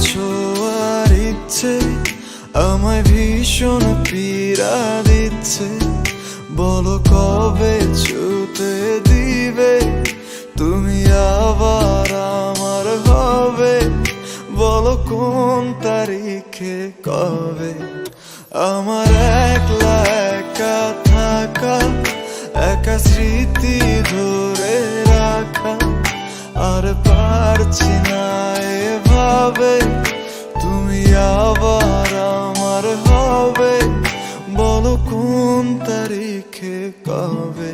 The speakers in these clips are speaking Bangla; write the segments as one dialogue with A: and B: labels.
A: ছোঁয়ার ইচ্ছে আমায় ভীষণ পীড়া দিচ্ছে। বলো কবে ছুতে দিবে তুমি আবার আমার হবে, বলো কোন তারিখে কবে। আমার একলা একা থাকা, একা স্মৃতি ধরে রাখা, আর পারছি না এভাবে তুমি আবার আমার হবে, বলো কোন তারিখে কবে।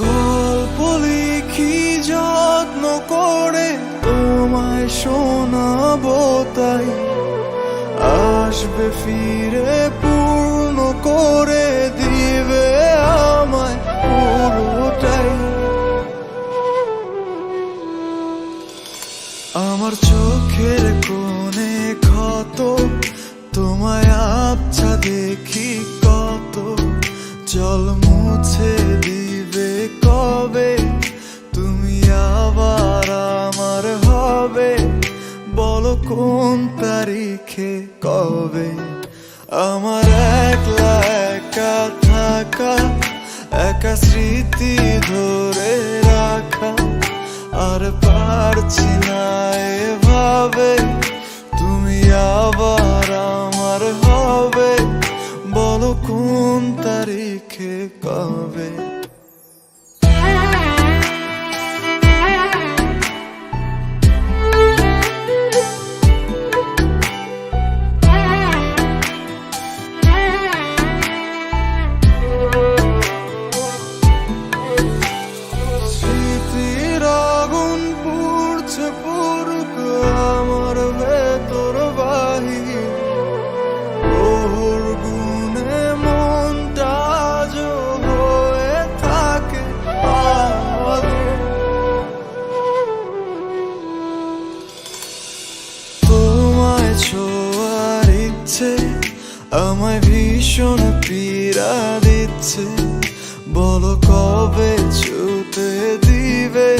A: গল্প লিখি যত্ন করে তোমায় শোনাবো, তাই আসবে ফিরে পূর্ণ করে দিবে আমায় পুরোটাই। আমার চোখের কোণে ক্ষত তোমায় আবছা দেখি কত, জল মুছে দিবে কবে তুমি আবার আমার হবে, বলো কোন তারিখে কবে। আমার একলা একা থাকা, একা স্মৃতি ধরে রাখা, আর পারছি না এভাবে তুমি আবার আমার হবে, বলো কোন তারিখে কবে। স্মৃতির আগুন পুড়ছে পুরুক আমার ভেতর বাহির, ওর গুণে মনটা আজ হয়ে থাকে আমাদের। তোমায় ছোঁয়ার ইচ্ছে আমায় ভীষণ পীড়া দিচ্ছে। বলো কবে ছুতে দিবে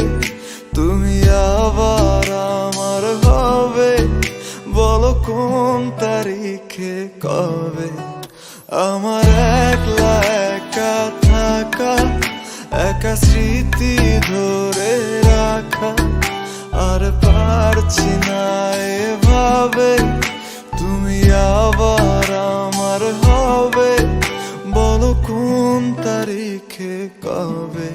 A: তুমি আবার আমার হবে, বলো কোন তারিখে কবে। আমার একলা একা থাকা, একা স্মৃতি ধরে রাখা, আর পারছি না এভাবে তুমি আবার আমার হবে, বলো কোন তারিখে কবে।